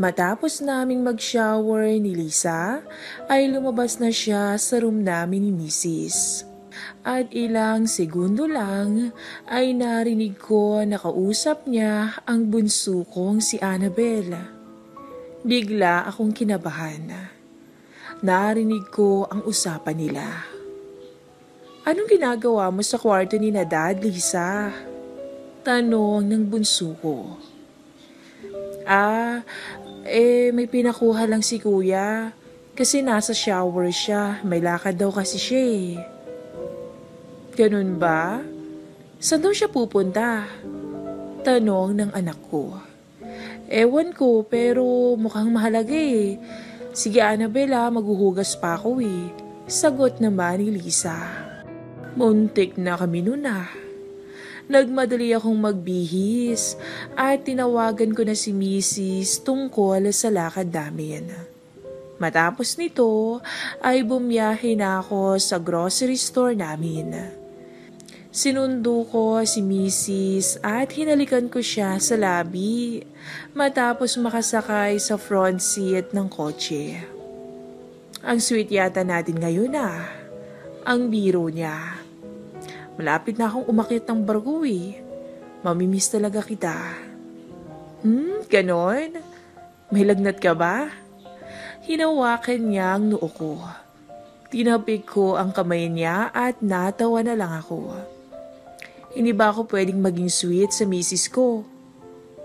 Matapos naming mag-shower ni Lisa, ay lumabas na siya sa room namin ni Mrs. At ilang segundo lang ay narinig ko na kausap niya ang bunso kong si Annabel. Bigla akong kinabahan. Narinig ko ang usapan nila. "Anong ginagawa mo sa kwarto ni na Dad, Lisa?" Tanong ng bunso ko. May pinakuha lang si kuya. Kasi nasa shower siya. May lakad daw kasi siya eh. Ganun ba? Saan daw siya pupunta? Tanong ng anak ko. Ewan ko pero mukhang mahalaga eh. Sige Annabel maghuhugas pa ako eh. Sagot naman ni Lisa. Muntik na kami nun Nagmadali akong magbihis at tinawagan ko na si Mrs. tungkol sa lakad namin. Matapos nito ay bumiyahe na ako sa grocery store namin. Sinundo ko si Mrs. at hinalikan ko siya sa lobby matapos makasakay sa front seat ng kotse. Ang sweet yata natin ngayon ang biro niya. Malapit na akong umakyat ng barko eh. Mamimiss talaga kita. Ganon? May lagnat ka ba? Hinawakan niya ang noo ko. Tinapik ko ang kamay niya at natawa na lang ako. Hindi ba ako pwedeng maging sweet sa misis ko?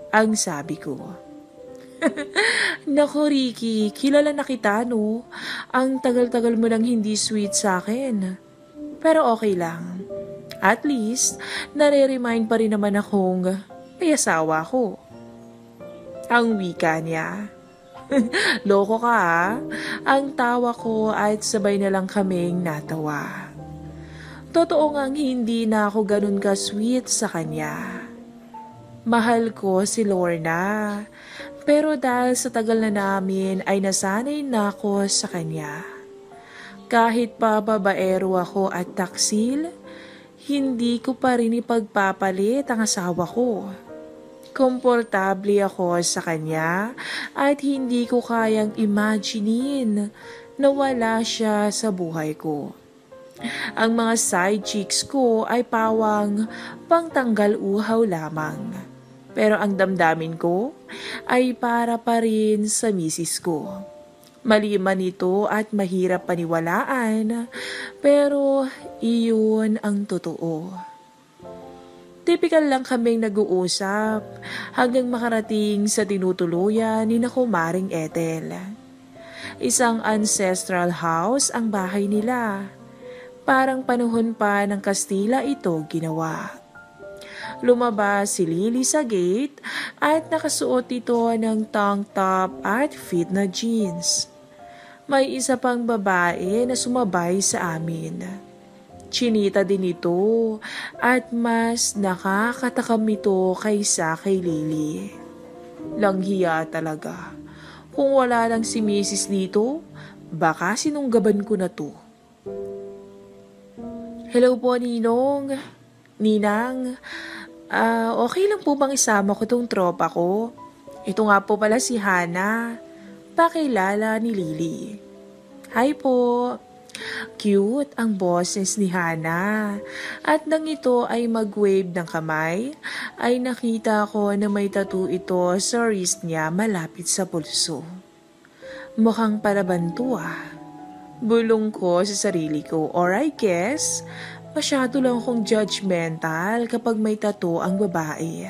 Ang sabi ko. Nako Ricky, kilala na kita no? Ang tagal-tagal mo nang hindi sweet sa akin. Pero okay lang. At least, nare-remind pa rin naman akong may asawa ko. Ang wika niya. Loko ka Ang tawa ko at sabay na lang kaming natawa. Totoo ngang hindi na ako ganun ka-sweet sa kanya. Mahal ko si Lorna. Pero dahil sa tagal na namin ay nasanay na ako sa kanya. Kahit pa babaero ako at taksil, hindi ko pa rin ipagpapalit ang asawa ko. Komportable ako sa kanya at hindi ko kayang imaginein na wala siya sa buhay ko. Ang mga side chicks ko ay pawang pangtanggal uhaw lamang. Pero ang damdamin ko ay para pa rin sa misis ko. Mali man ito at mahirap paniwalaan, pero iyon ang totoo. Tipikal lang kaming nag-uusap hanggang makarating sa tinutuluyan ni na Kumaring Ethel. Isang ancestral house ang bahay nila. Parang panahon pa ng Kastila ito ginawa. Lumabas si Lily sa gate at nakasuot ito ng tank top at fit na jeans. May isa pang babae na sumabay sa amin. Chinita din ito at mas nakakatakam ito kaysa kay Lily. Langhiya talaga. Kung wala lang si Mrs. dito, baka sinunggaban ko na to. Hello po Ninong. Ninang, okay lang po bang isama ko tong tropa ko? Ito nga po pala si Hana. Pakilala ni Lily. Hi po. Cute ang boses ni Hana. At nang ito ay mag-wave ng kamay, ay nakita ko na may tattoo ito sa wrist niya malapit sa pulso. Mukhang parabanto Bulong ko sa sarili ko, or I guess, masyado lang akong judgmental kapag may tattoo ang babae.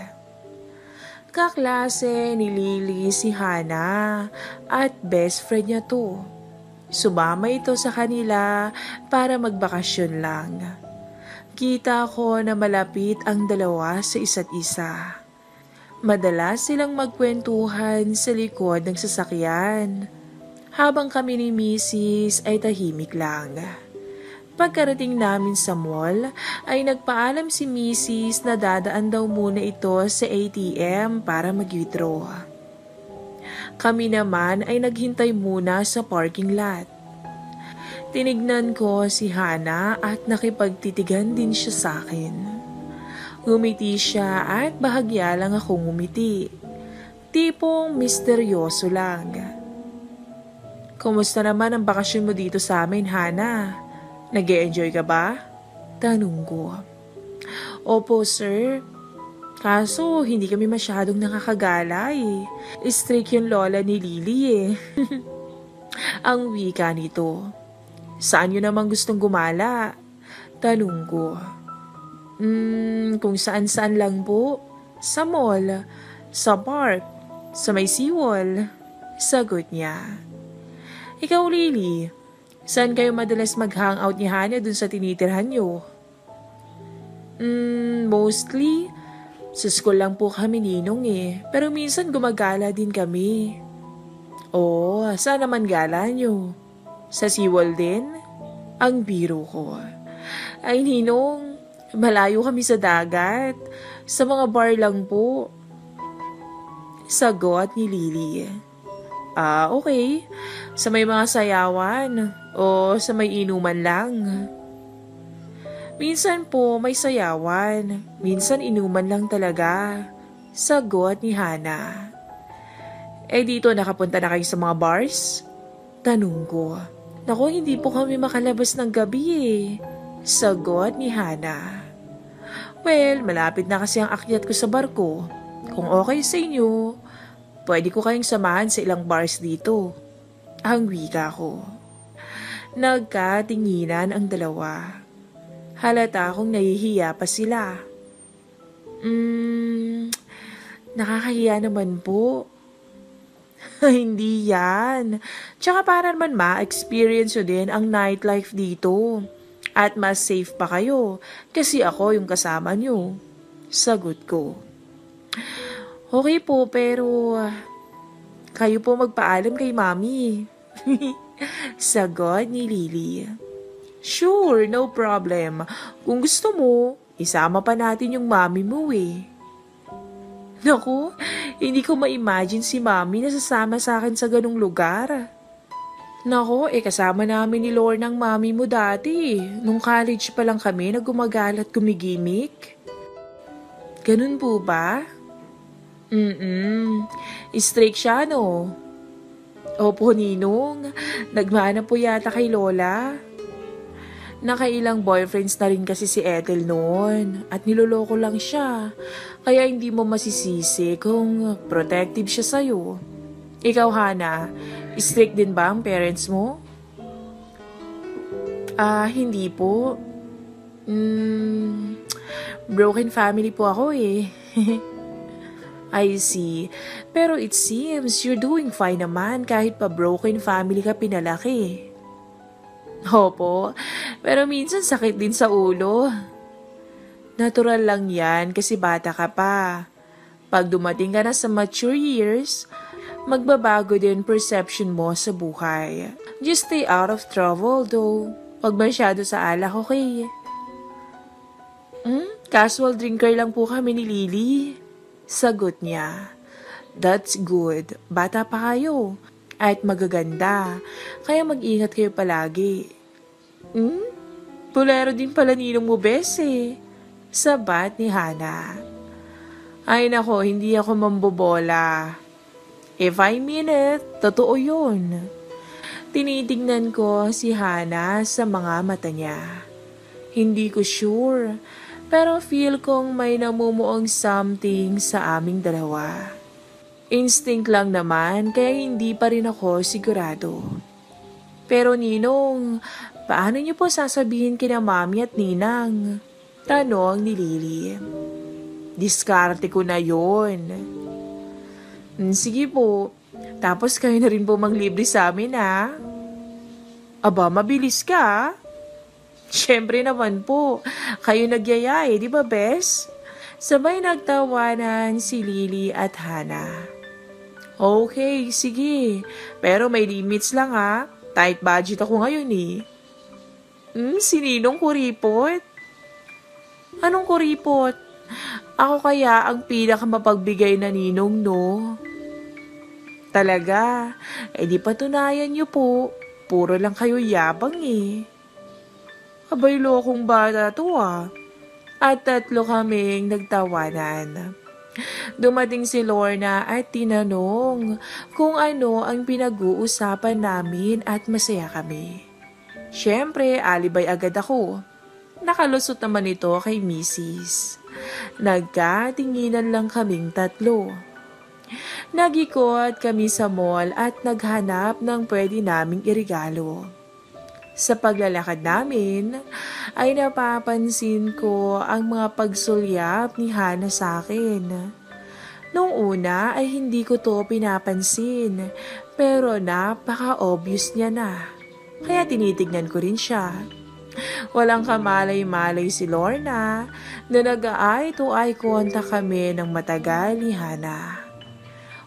Kaklase ni Lily si Hana at best friend niya to. Sumama ito sa kanila para magbakasyon lang. Kita ko na malapit ang dalawa sa isa't isa. Madalas silang magkwentuhan sa likod ng sasakyan. Habang kami ni Mrs. ay tahimik lang. Pagkarating namin sa mall, ay nagpaalam si Mrs. na dadaan daw muna ito sa ATM para mag-withdraw. Kami naman ay naghintay muna sa parking lot. Tinignan ko si Hana at nakipagtitigan din siya sa akin. Ngumiti siya at bahagya lang akong ngumiti. Tipong misteryoso lang. Kumusta naman ang bakasyon mo dito sa amin, Hana? Nag-e-enjoy ka ba? Tanong ko. Opo, sir. Kaso, hindi kami masyadong nakakagala eh. Strict yung lola ni Lily eh. Ang wika nito. Saan nyo naman gustong gumala? Tanong ko. Kung saan-saan lang po. Sa mall, sa park, sa may seawall. Sagot niya. Ikaw, Lily, saan kayo madalas mag-hangout ni Hana dun sa tinitirhan nyo? Mostly, sa school lang po kami ninong eh. Pero minsan gumagala din kami. Oo, saan naman gala nyo? Sa seawall din? Ang biro ko. Ay ninong, malayo kami sa dagat. Sa mga bar lang po. Sagot ni Lily. Okay. Sa may mga sayawan o sa may inuman lang. Minsan po may sayawan, minsan inuman lang talaga. Sagot ni Hana. Dito nakapunta na kayo sa mga bars? Tanong ko. Naku, hindi po kami makalabas ng gabi eh. Sagot ni Hana. Well, malapit na kasi ang akyat ko sa barko. Kung okay sa inyo, pwede ko kayong samahan sa ilang bars dito. Ang wika ko. Nagkatinginan ang dalawa. Halata akong nahihiya pa sila. Nakakahiya naman po. Hindi yan. Tsaka para naman ma-experience nyo din ang nightlife dito. At mas safe pa kayo kasi ako yung kasama nyo. Sagot ko. Okay po pero kayo po magpaalam kay Mami. Sagot ni Lily. Sure, no problem. Kung gusto mo, isama pa natin yung mami mo eh. Naku, hindi ko ma-imagine si Mami na sasama sa akin sa ganung lugar. Naku, kasama namin ni Lorna ang mami mo dati. Nung college pa lang kami na gumagalat gumigimik. Ganun po ba? Strict siya no? Opo, Ninong. Nagmana po yata kay Lola. Nakailang boyfriends na rin kasi si Ethel noon at niloloko lang siya. Kaya hindi mo masisisi kung protective siya sa'yo. Ikaw, Hana, strict din ba ang parents mo? Hindi po. Broken family po ako eh. I see. Pero it seems you're doing fine naman kahit pa broken family ka pinalaki. Opo, pero minsan sakit din sa ulo. Natural lang yan kasi bata ka pa. Pag dumating ka na sa mature years, magbabago din perception mo sa buhay. Just stay out of trouble though. Pag masyado sa alak, okay? Casual drinker lang po kami ni Lily. Sagot niya. That's good. Bata pa kayo. At magaganda. Kaya mag-ingat kayo palagi. Pulero din pala ninong mo, bes eh. Sabat ni Hana. Ay nako, hindi ako mambobola. If I mean it, totoo yun. Tinitingnan ko si Hana sa mga mata niya. Hindi ko sure, pero feel kong may namumuong something sa aming dalawa. Instinct lang naman, kaya hindi pa rin ako sigurado. Pero Ninong, paano niyo po sasabihin kina Mami at Ninang? Tanong ni Lily. Diskarte ko na yon. Sige po, tapos kayo na rin po manglibre sa amin ha? Aba, mabilis ka. Siyempre naman po, kayo nagyaya di ba bes? Sabay nagtawanan si Lily at Hana. Okay, sige. Pero may limits lang ha. Tight budget ako ngayon eh. Si Ninong kuripot? Anong kuripot? Ako kaya ang pinakamapagbigay na ninong no? Talaga? Di patunayan niyo po. Puro lang kayo yabang eh. Abay lokong bata to ah. At tatlo kaming nagtawanan. Dumating si Lorna at tinanong kung ano ang pinag-uusapan namin at masaya kami. Siyempre, alibay agad ako. Nakalusot naman ito kay Mrs. Nagkatinginan lang kaming tatlo. Nag-ikot kami sa mall at naghanap ng pwede naming irigalo. Sa paglalakad namin, ay napapansin ko ang mga pagsulyap ni Hana sa akin. Noong una ay hindi ko to pinapansin, pero napaka-obvious niya na. Kaya tinitignan ko rin siya. Walang kamalay-malay si Lorna na nag-eye to eye contact kami ng matagal ni Hana.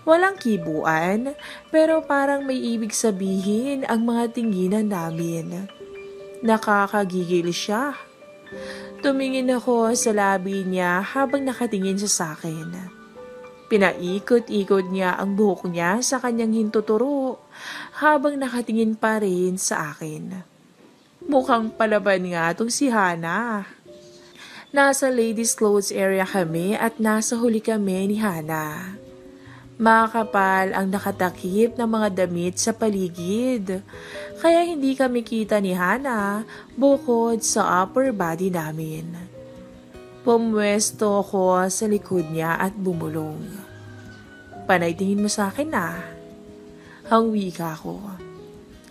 Walang kibuan, pero parang may ibig sabihin ang mga tinginan namin. Nakakagigil siya. Tumingin ako sa labi niya habang nakatingin siya sa akin. Pinaikot-ikot niya ang buhok niya sa kanyang hintuturo habang nakatingin pa rin sa akin. Mukhang palaban nga tong si Hana. Nasa ladies clothes area kami at nasa huli kami ni Hana. Makakapal ang nakatakip ng mga damit sa paligid, kaya hindi kami kita ni Hana bukod sa upper body namin. Pumwesto ko sa likod niya at bumulong. Panay tingin mo sa akin na. Hangwi ka ko.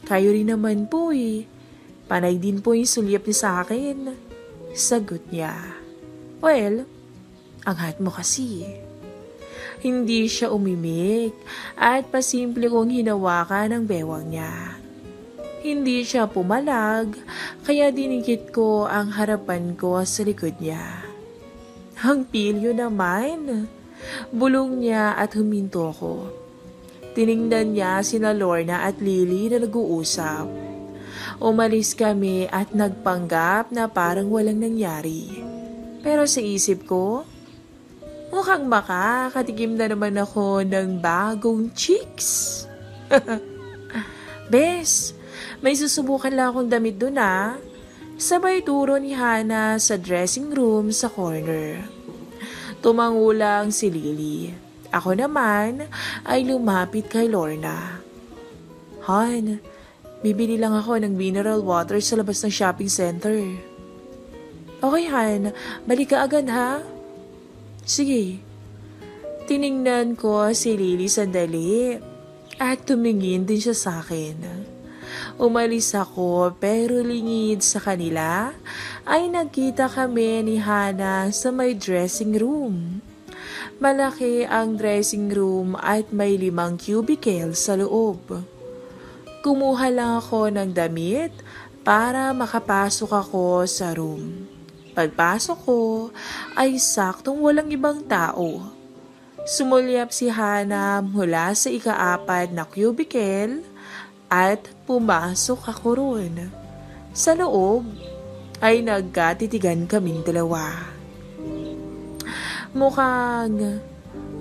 Kayo rin naman po eh. Panay din po yung sulyap niya sa akin. Sagot niya. Well, angat mo kasi. Hindi siya umimik at pasimple kong hinawakan ang bewang niya. Hindi siya pumalag, kaya dinikit ko ang harapan ko sa likod niya. Ang pilyo naman. Bulong niya at huminto ko. Tiningnan niya sina Lorna at Lily na nag-uusap. Umalis kami at nagpanggap na parang walang nangyari. Pero sa isip ko, mukhang makakatikim na naman ako ng bagong chicks. Bes, may susubukan lang akong damit dun ah. Sabay turo ni Hana sa dressing room sa corner. Tumangulang si Lily. Ako naman ay lumapit kay Lorna. Han, bibili lang ako ng mineral water sa labas ng shopping center. Okay Han, balik ka agad ha? Sige. Tiningnan ko si Lily sandali at tumingin din siya sa akin. Umalis ako pero lingid sa kanila ay nagkita kami ni Hana sa may dressing room. Malaki ang dressing room at may 5 cubicle sa loob. Kumuha lang ako ng damit para makapasok ako sa room. Pagpasok ko ay saktong walang ibang tao. Sumulyap si Hana mula sa ika-4 na cubicle at pumasok ako roon. Sa loob ay nagkatitigan kaming dalawa. Mukhang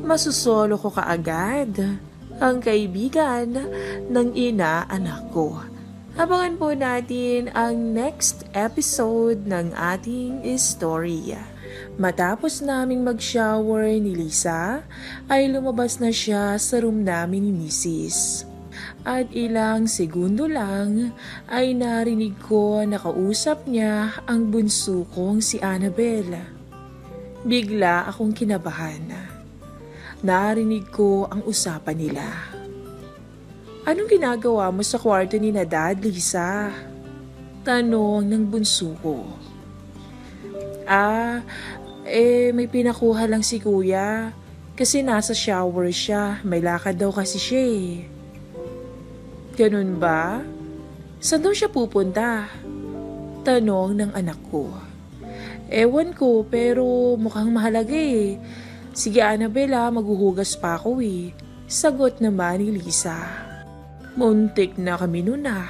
masusolo ko kaagad ang kaibigan ng ina-anak ko. Abangan po natin ang next episode ng ating istorya. Matapos naming mag-shower ni Lisa, ay lumabas na siya sa room namin ni Mrs. At ilang segundo lang ay narinig ko na kausap niya ang bunso kong si Annabelle. Bigla akong kinabahan. Narinig ko ang usapan nila. Anong ginagawa mo sa kwarto ni na Dad, Lisa? Tanong ng bunso ko. May pinakuha lang si Kuya. Kasi nasa shower siya. May lakad daw kasi siya eh. Ganun ba? Saan daw siya pupunta? Tanong ng anak ko. Ewan ko pero mukhang mahalaga eh. Sige Annabelle, maghuhugas pa ako eh. Sagot naman ni Lisa. Muntik na kami nun ah.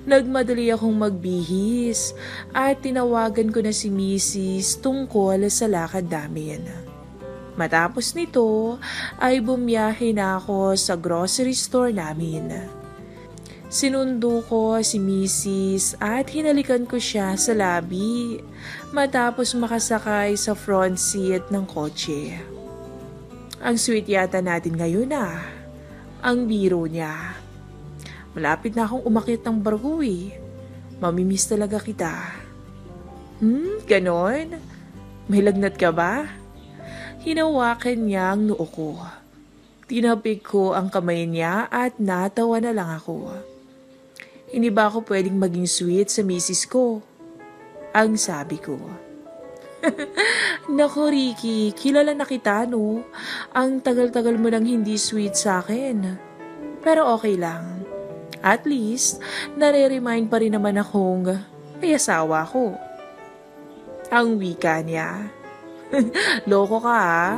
Nagmadali akong magbihis at tinawagan ko na si Mrs. tungkol sa lakad namin. Matapos nito ay bumiyahe na ako sa grocery store namin. Sinundo ko si Mrs. at hinalikan ko siya sa labi matapos makasakay sa front seat ng kotse. Ang sweet yata natin ngayon ah. Ang biro niya. Malapit na akong umakyat ng barko eh. Mamimiss talaga kita. Ganon? May lagnat ka ba? Hinawakan niya ang noo ko. Tinapik ko ang kamay niya at natawa na lang ako. Hindi ba ako pwedeng maging sweet sa misis ko? Ang sabi ko. Naku Ricky, kilala na kita no? Ang tagal-tagal mo nang hindi sweet sa akin. Pero okay lang. At least, nare-remind pa rin naman akong may asawa ko. Ang wika niya. Loko ka ha?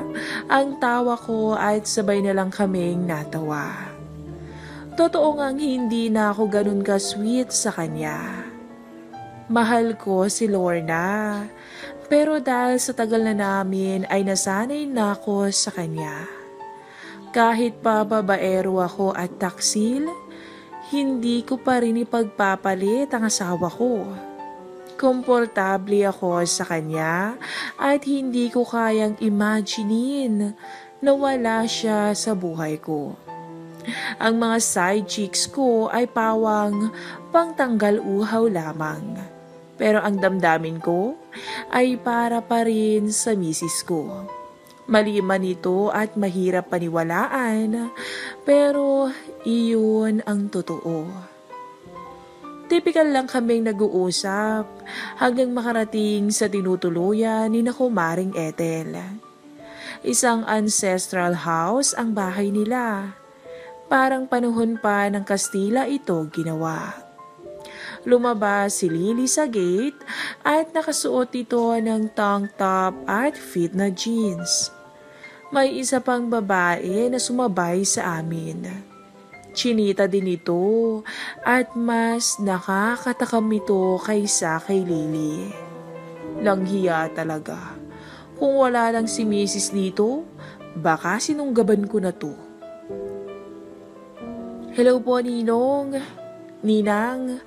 Ang tawa ko at sabay na lang kaming natawa. Totoo ngang hindi na ako ganun ka-sweet sa kanya. Mahal ko si Lorna. Pero dahil sa tagal na namin ay nasanay na ako sa kanya. Kahit pa babaero ako at taksil, hindi ko pa rin ipagpapalit ang asawa ko. Komportable ako sa kanya at hindi ko kayang imaginein na wala siya sa buhay ko. Ang mga side chicks ko ay pawang pangtanggal uhaw lamang. Pero ang damdamin ko ay para pa rin sa misis ko. Mali man ito at mahirap paniwalaan, pero iyon ang totoo. Typical lang kaming nag-uusap hanggang makarating sa tinutuluyan ni na Kumaring Ethel. Isang ancestral house ang bahay nila. Parang panahon pa ng Kastila ito ginawa. Lumabas si Lily sa gate at nakasuot ito ng tank top at fit na jeans. May isa pang babae na sumabay sa amin. Chinita din ito at mas nakakatakam ito kaysa kay Lily. Langhiya talaga. Kung wala lang si Mrs. dito, baka sinunggaban ko na to. Hello po Ninong. Ninang,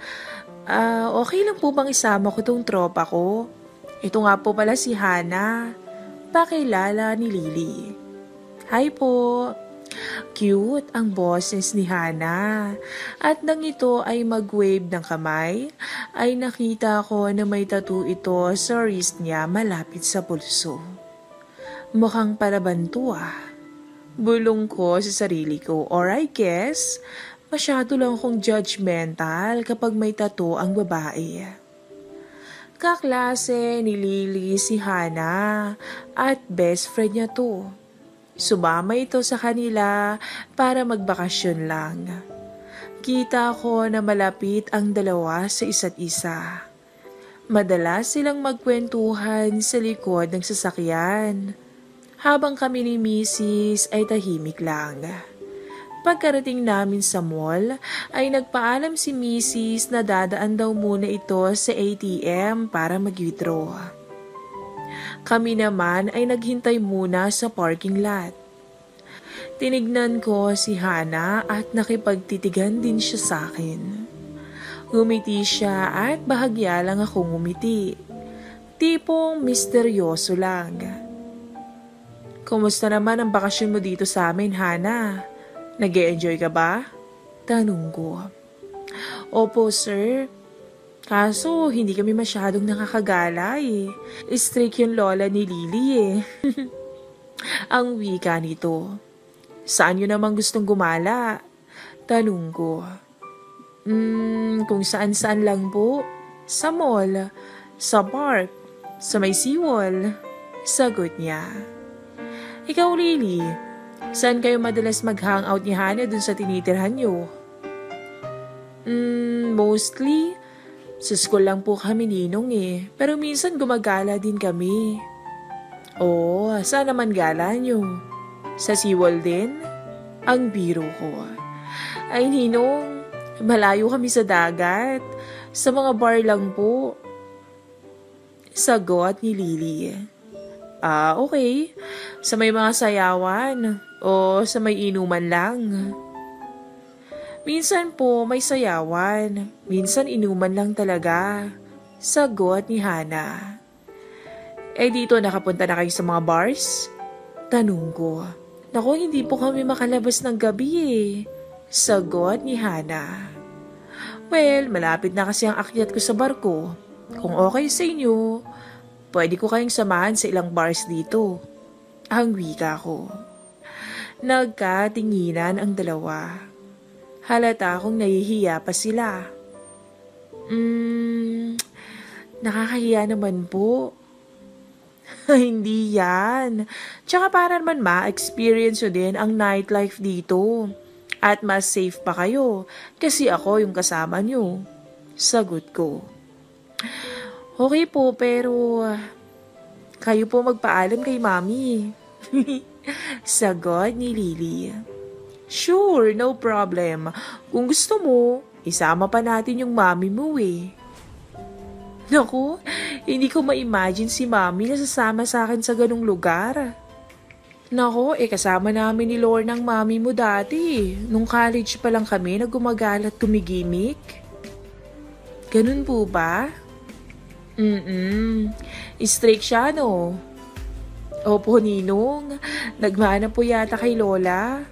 okay lang po bang isama ko tong tropa ko? Ito nga po pala si Hana, pakilala ni Lily. Hi po! Cute ang boses ni Hana. At nang ito ay mag-wave ng kamay, ay nakita ko na may tattoo ito sa wrist niya malapit sa pulso. Mukhang parabanto ah. Bulong ko sa sarili ko, or I guess, masyado lang akong judgmental kapag may tattoo ang babae. Kaklase ni Lily si Hana at best friend niya to. Sumama ito sa kanila para magbakasyon lang. Kita ko na malapit ang dalawa sa isa't isa. Madalas silang magkwentuhan sa likod ng sasakyan. Habang kami ni Mrs. ay tahimik lang. Pagkarating namin sa mall, ay nagpaalam si Mrs. na dadaan daw muna ito sa ATM para mag-withdraw. Kami naman ay naghintay muna sa parking lot. Tinignan ko si Hana at nakipagtitigan din siya sa akin. Ngumiti siya at bahagya lang akong ngumiti. Tipong misteryoso lang. Kumusta naman ang bakasyon mo dito sa amin, Hana? Nag-e-enjoy ka ba? Tanong ko. Opo, sir. Kaso, hindi kami masyadong nakakagala eh. Strict yung lola ni Lily eh. Ang wika nito. Saan nyo namang gustong gumala? Tanong ko. Kung saan-saan lang po. Sa mall, sa park, sa may seawall. Sagot niya. Ikaw, Lily, saan kayo madalas mag-hangout ni Hana dun sa tinitirhan nyo? Mostly, sa school lang po kami Ninong eh. Pero minsan gumagala din kami. Oo, saan naman gala nyo? Sa seawall din? Ang biro ko. Ay Ninong, malayo kami sa dagat. Sa mga bar lang po. Sagot ni Lily. Okay. Sa may mga sayawan o sa may inuman lang. Minsan po may sayawan, minsan inuman lang talaga. Sagot ni Hana. Dito nakapunta na kayo sa mga bars? Tanong ko. Naku, hindi po kami makalabas ng gabi eh. Sagot ni Hana. Well, malapit na kasi ang akyat ko sa barko. Kung okay sa inyo, pwede ko kayong samahan sa ilang bars dito. Ang wika ko. Nagkatinginan ang dalawa. Halata akong nahihiya pa sila. Nakakahiya naman po. Hindi yan. Tsaka para naman ma-experience nyo din ang nightlife dito. At mas safe pa kayo kasi ako yung kasama nyo. Sagot ko. Okay po pero kayo po magpaalam kay mami. Sagot ni Lily. Sure, no problem. Kung gusto mo, isama pa natin yung mami mo eh. Naku, hindi ko ma-imagine si mami na sasama sa akin sa ganung lugar. Naku, kasama namin ni Lorna ang mami mo dati. Nung college pa lang kami na gumagalat tumigimik. Ganun po ba? Strict siya no? Opo, Ninong. Nagmana po yata kay Lola.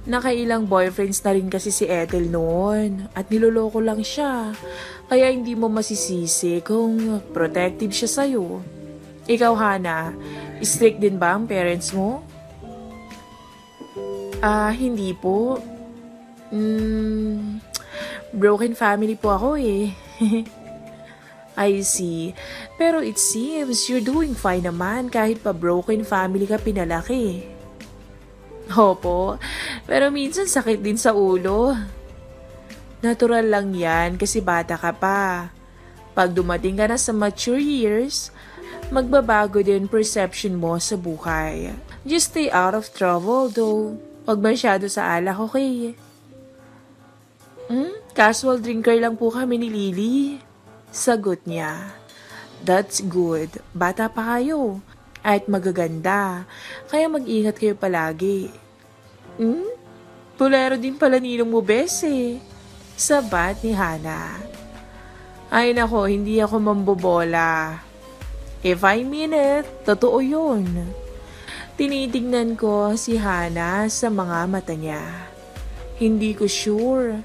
Nakailang boyfriends na rin kasi si Ethel noon. At niloloko lang siya. Kaya hindi mo masisisi kung protective siya sa'yo. Ikaw, Hana, strict din ba ang parents mo? Hindi po. Broken family po ako eh. I see. Pero it seems you're doing fine naman kahit pa broken family ka pinalaki. Opo, pero minsan sakit din sa ulo. Natural lang yan kasi bata ka pa. Pag dumating ka na sa mature years, magbabago din perception mo sa buhay. Just stay out of trouble though. Huwag masyado sa alak, okay? Casual drinker lang po kami ni Lily. Sagot niya. That's good. Bata pa kayo. At magaganda. Kaya mag-ingat kayo palagi. Pulero din pala ninong mo, bese. Sabat ni Hana. Ay nako, hindi ako mambobola. If I mean it, totoo yun. Tinitignan ko si Hana sa mga mata niya. Hindi ko sure,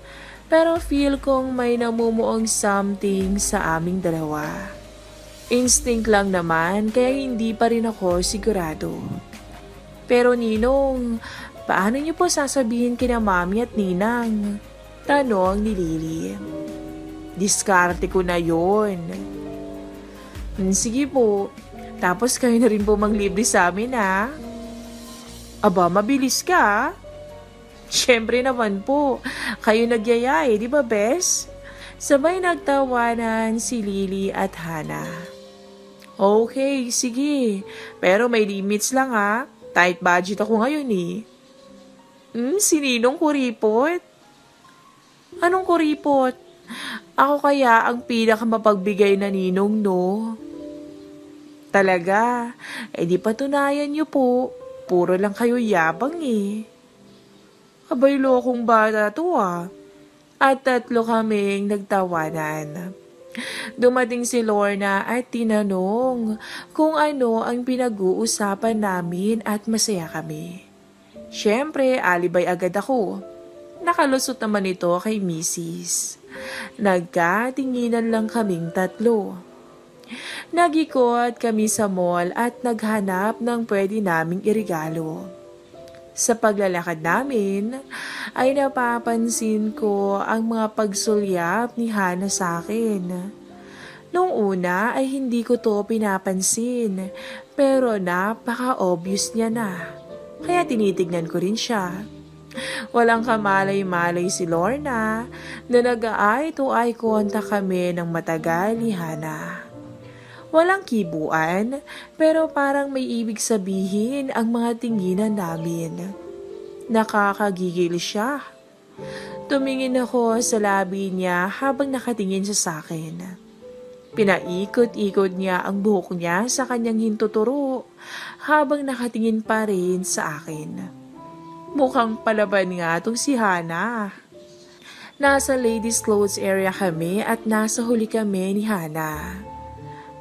pero feel kong may namumuong something sa aming dalawa. Instinct lang naman, kaya hindi pa rin ako sigurado. Pero Ninong, paano niyo po sasabihin kina Mami at Ninang? Tanong ni Lily. Diskarte ko na yon. Sige po, tapos kayo na rin po manglibre sa amin ha. Aba, mabilis ka. Siyempre naman po, kayo nagyaya di ba bes? Sabay nagtawanan si Lily at Hana. Okay, sige, pero may limits lang ha. Tight budget ako ngayon eh. Si Ninong kuripot? Anong kuripot? Ako kaya ang pinakamapagbigay na ninong, no? Talaga? Di patunayan niyo po. Puro lang kayo yabang eh. Abay, lokong bata to ah. At tatlo kaming nagtawanan. Dumating si Lorna at tinanong kung ano ang pinag-uusapan namin at masaya kami. Siyempre, alibay agad ako. Nakalusot naman ito kay Mrs. Nagkatinginan lang kaming tatlo. Nag-ikot kami sa mall at naghanap ng pwede naming irigalo. Sa paglalakad namin, ay napapansin ko ang mga pagsulyap ni Hana sa akin. Nung una ay hindi ko to pinapansin, pero napaka-obvious niya na. Kaya tinitignan ko rin siya. Walang kamalay-malay si Lorna na nag-eye to eye contact kami ng matagal ni Hana. Walang kibuan, pero parang may ibig sabihin ang mga tinginan namin. Nakakagigil siya. Tumingin ako sa labi niya habang nakatingin siya sa akin. Pinaikot-ikot niya ang buhok niya sa kanyang hintuturo habang nakatingin pa rin sa akin. Mukhang palaban nga itong si Hana. Nasa ladies clothes area kami at nasa huli kami ni Hana.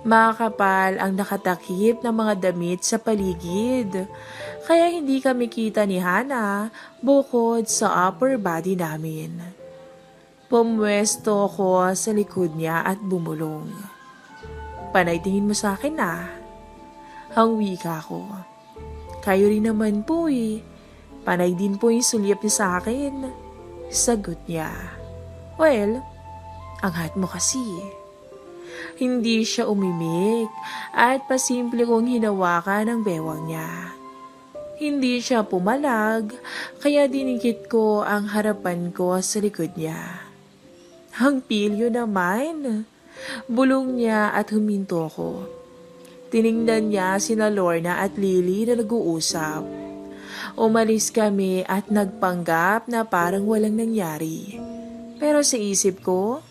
Makakapal ang nakatakip ng mga damit sa paligid. kaya hindi kami kita ni Hana bukod sa upper body namin. Pumwesto ko sa likod niya at bumulong. "Panay tingin mo sa akin na?" Hangwi ka ko. "Kayo rin naman po eh. Panay din po yung sulyap niya sa akin." Sagot niya. "Well, angat mo kasi." Hindi siya umimik at pasimple kong hinawakan ang bewang niya. Hindi siya pumalag, kaya dinikit ko ang harapan ko sa likod niya. Ang pilyo naman. Bulong niya at huminto ko. Tiningnan niya sina Lorna at Lily na nag-uusap. Umalis kami at nagpanggap na parang walang nangyari. Pero sa isip ko,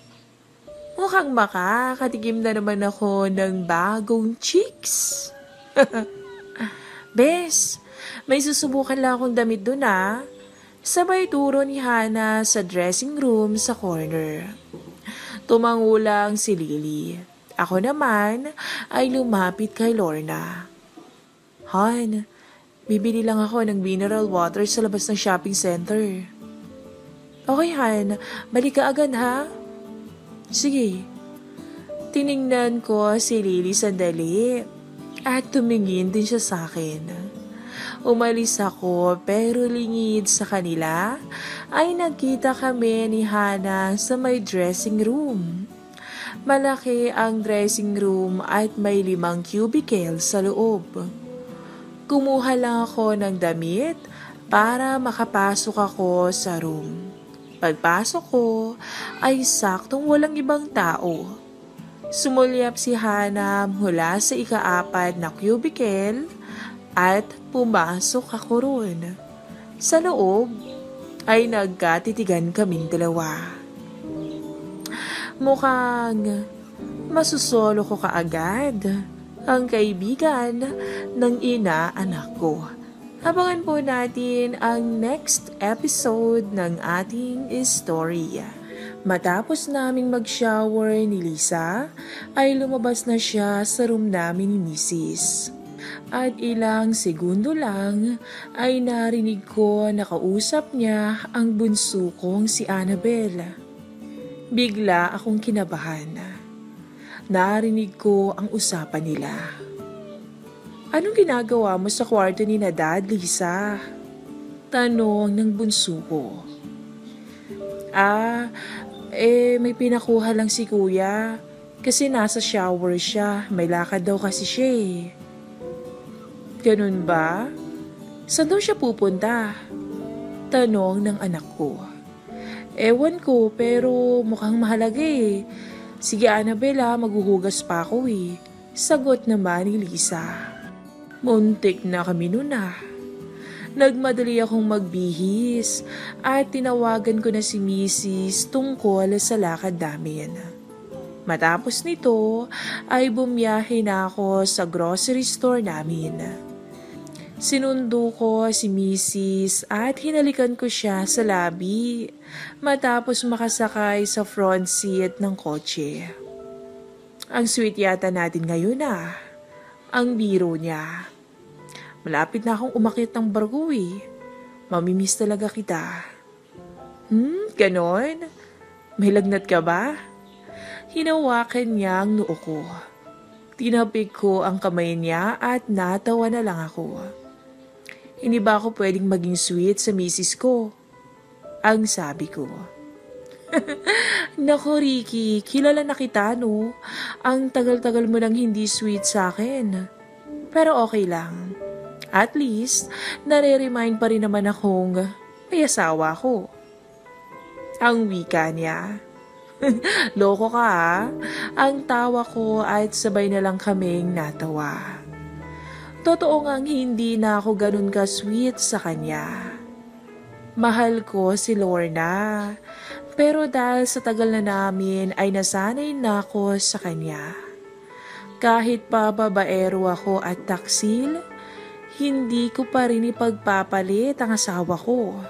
mukhang makakatikim na naman ako ng bagong chicks. "Bes, may susubukan lang akong damit dun ah." Sabay turo ni Hana sa dressing room sa corner. Tumangulang si Lily. Ako naman ay lumapit kay Lorna. "Han, bibili lang ako ng mineral water sa labas ng shopping center." "Okay Han, balik ka agad ha?" "Sige." Tiningnan ko si Lily sandali at tumingin din siya sa akin. Umalis ako pero lingid sa kanila ay nagkita kami ni Hana sa may dressing room. Malaki ang dressing room at may 5 cubicle sa loob. Kumuha lang ako ng damit para makapasok ako sa room. Pagpasok ko ay saktong walang ibang tao. Sumulyap si Hana mula sa ika-4 na cubicle at pumasok ako roon. Sa loob ay nagkatitigan kaming dalawa. Mukhang masusolo ko kaagad ang kaibigan ng ina-anak ko. Abangan po natin ang next episode ng ating story. Matapos naming mag-shower ni Lisa, ay lumabas na siya sa room namin ni Mrs. At ilang segundo lang ay narinig ko na kausap niya ang bunso kong si Annabelle. Bigla akong kinabahan. Narinig ko ang usapan nila. "Anong ginagawa mo sa kwarto ni na Dad, Lisa?" Tanong ng bunso ko. May pinakuha lang si kuya. Kasi nasa shower siya. May lakad daw kasi siya eh." "Ganun ba? Saan daw siya pupunta?" Tanong ng anak ko. "Ewan ko pero mukhang mahalaga eh. Sige Annabelle maghuhugas pa ako eh." Sagot naman ni Lisa. Muntik na kami nun ah. Nagmadali akong magbihis at tinawagan ko na si Mrs. tungkol sa lakad namin. Matapos nito ay bumiyahe na ako sa grocery store namin. Sinundo ko si Mrs. at hinalikan ko siya sa labi matapos makasakay sa front seat ng kotse. Ang sweet yata natin ngayon ah. Ang biro niya. Malapit na akong umakyat ng barko eh. Mamimiss talaga kita. Ganon? May lagnat ka ba? Hinawakan niya ang noo ko. Tinapik ko ang kamay niya at natawa na lang ako. Hindi ba ako pwedeng maging sweet sa misis ko? Ang sabi ko. Naku Ricky, kilala na kita no. Ang tagal-tagal mo nang hindi sweet sa akin. Pero okay lang. At least, nare-remind pa rin naman akong may asawa ko. Ang wika niya. Loko ka ha? Ang tawa ko at sabay na lang kaming natawa. Totoo ngang hindi na ako ganun ka-sweet sa kanya. Mahal ko si Lorna, pero dahil sa tagal na namin ay nasanay na ako sa kanya. Kahit pa babaero ako at taksil, hindi ko pa rin ipagpapalit ang asawa ko.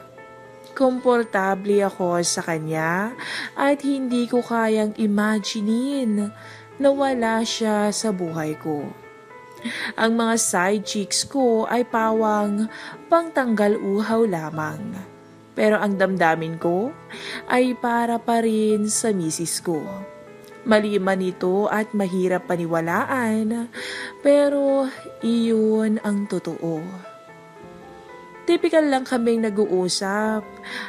Komportable ako sa kanya at hindi ko kayang imaginein na wala siya sa buhay ko. Ang mga side chicks ko ay pawang pangtanggal uhaw lamang. Pero ang damdamin ko ay para pa rin sa misis ko. Mali man ito at mahirap paniwalaan, pero iyon ang totoo. Tipikal lang kaming nag-uusap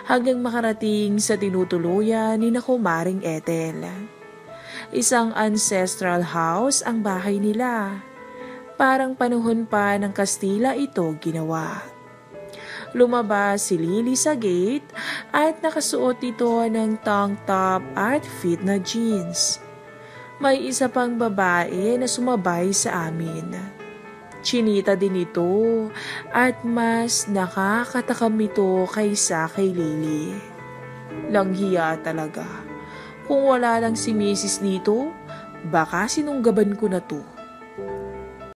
hanggang makarating sa tinutuluyan ni na Kumaring Ethel. Isang ancestral house ang bahay nila. Parang panahon pa ng Kastila ito ginawa. Lumabas si Lily sa gate at nakasuot ito ng tank top at fit na jeans. May isa pang babae na sumabay sa amin. Chinita din ito at mas nakakatakam ito kaysa kay Lily. Langhiya talaga. Kung wala lang si Mrs. dito, baka sinunggaban ko na to.